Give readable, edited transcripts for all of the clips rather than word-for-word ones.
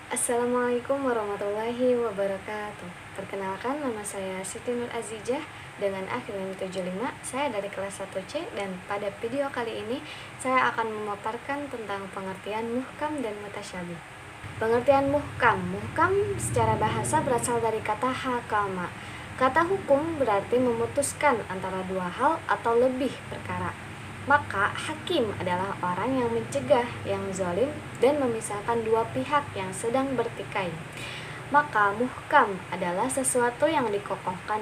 Assalamualaikum warahmatullahi wabarakatuh. Perkenalkan, nama saya Siti Nur Azijah dengan akhiran 75. Saya dari kelas 1C dan pada video kali ini saya akan memaparkan tentang pengertian muhkam dan mutasyabih. Pengertian muhkam. Muhkam secara bahasa berasal dari kata hakama. Kata hukum berarti memutuskan antara dua hal atau lebih perkara. Maka hakim adalah orang yang mencegah yang zalim dan memisahkan dua pihak yang sedang bertikai. Maka muhkam adalah sesuatu yang dikokohkan,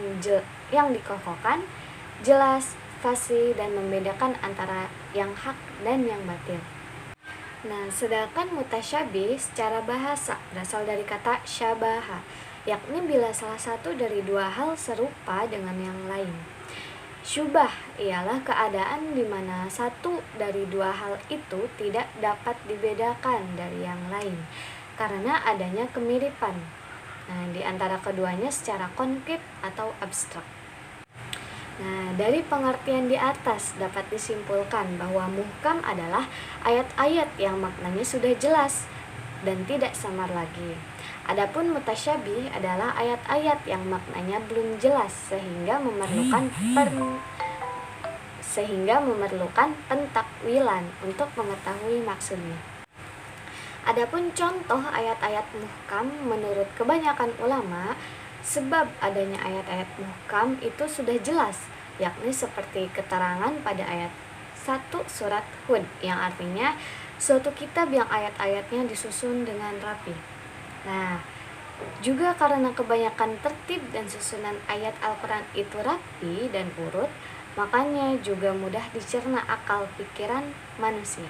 jelas, fasih dan membedakan antara yang hak dan yang batil. Nah, sedangkan mutasyabih secara bahasa berasal dari kata syabaha, yakni bila salah satu dari dua hal serupa dengan yang lain. Syubah ialah keadaan di mana satu dari dua hal itu tidak dapat dibedakan dari yang lain karena adanya kemiripan. Nah, di antara keduanya secara konkret atau abstrak. Nah, dari pengertian di atas dapat disimpulkan bahwa muhkam adalah ayat-ayat yang maknanya sudah jelas dan tidak samar lagi. Adapun mutasyabih adalah ayat-ayat yang maknanya belum jelas sehingga memerlukan pentakwilan untuk mengetahui maksudnya. Adapun contoh ayat-ayat muhkam menurut kebanyakan ulama, sebab adanya ayat-ayat muhkam itu sudah jelas, yakni seperti keterangan pada ayat 1 surat Hud yang artinya suatu kitab yang ayat-ayatnya disusun dengan rapi. Nah, juga karena kebanyakan tertib dan susunan ayat Al-Quran itu rapi dan urut, makanya juga mudah dicerna akal pikiran manusia.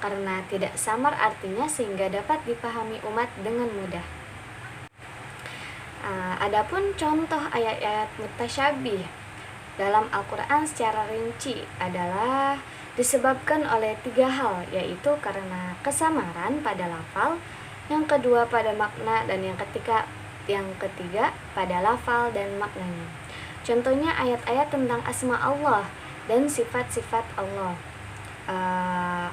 Karena tidak samar artinya sehingga dapat dipahami umat dengan mudah. Adapun contoh ayat-ayat mutasyabih dalam Al-Quran secara rinci adalah disebabkan oleh 3 hal, yaitu karena kesamaran pada lafal, yang kedua pada makna, dan yang ketiga pada lafal dan maknanya. Contohnya ayat-ayat tentang asma Allah dan sifat-sifat Allah.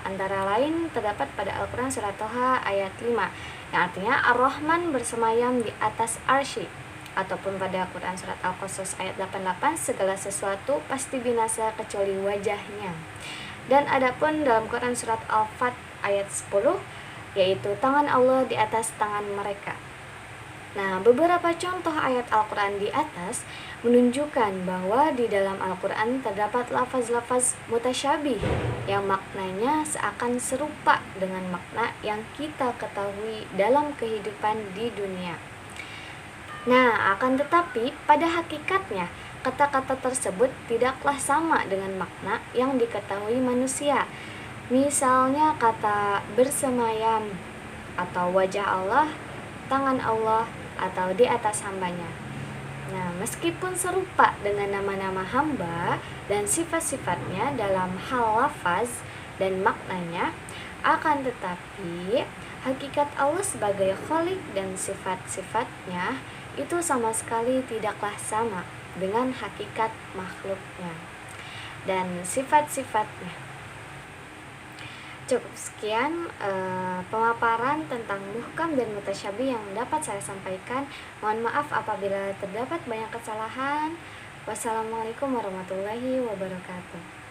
Antara lain terdapat pada Al-Quran surat Toha ayat 5 yang artinya Ar-Rahman bersemayam di atas arsy, ataupun pada Al-Quran surat Al-Qasas ayat 88 segala sesuatu pasti binasa kecuali wajahnya. Dan adapun dalam Quran surat Al-Fat ayat 10 yaitu tangan Allah di atas tangan mereka. Nah, beberapa contoh ayat Al-Quran di atas menunjukkan bahwa di dalam Al-Quran terdapat lafaz-lafaz mutasyabih yang maknanya seakan serupa dengan makna yang kita ketahui dalam kehidupan di dunia. Nah, akan tetapi pada hakikatnya kata-kata tersebut tidaklah sama dengan makna yang diketahui manusia. Misalnya kata bersemayam atau wajah Allah, tangan Allah, atau di atas hambanya. Nah, meskipun serupa dengan nama-nama hamba dan sifat-sifatnya dalam hal lafaz dan maknanya, akan tetapi hakikat Allah sebagai Khalik dan sifat-sifatnya itu sama sekali tidaklah sama dengan hakikat makhluknya dan sifat-sifatnya. Cukup sekian pemaparan tentang muhkam dan mutasyabih yang dapat saya sampaikan. Mohon maaf apabila terdapat banyak kesalahan. Wassalamualaikum warahmatullahi wabarakatuh.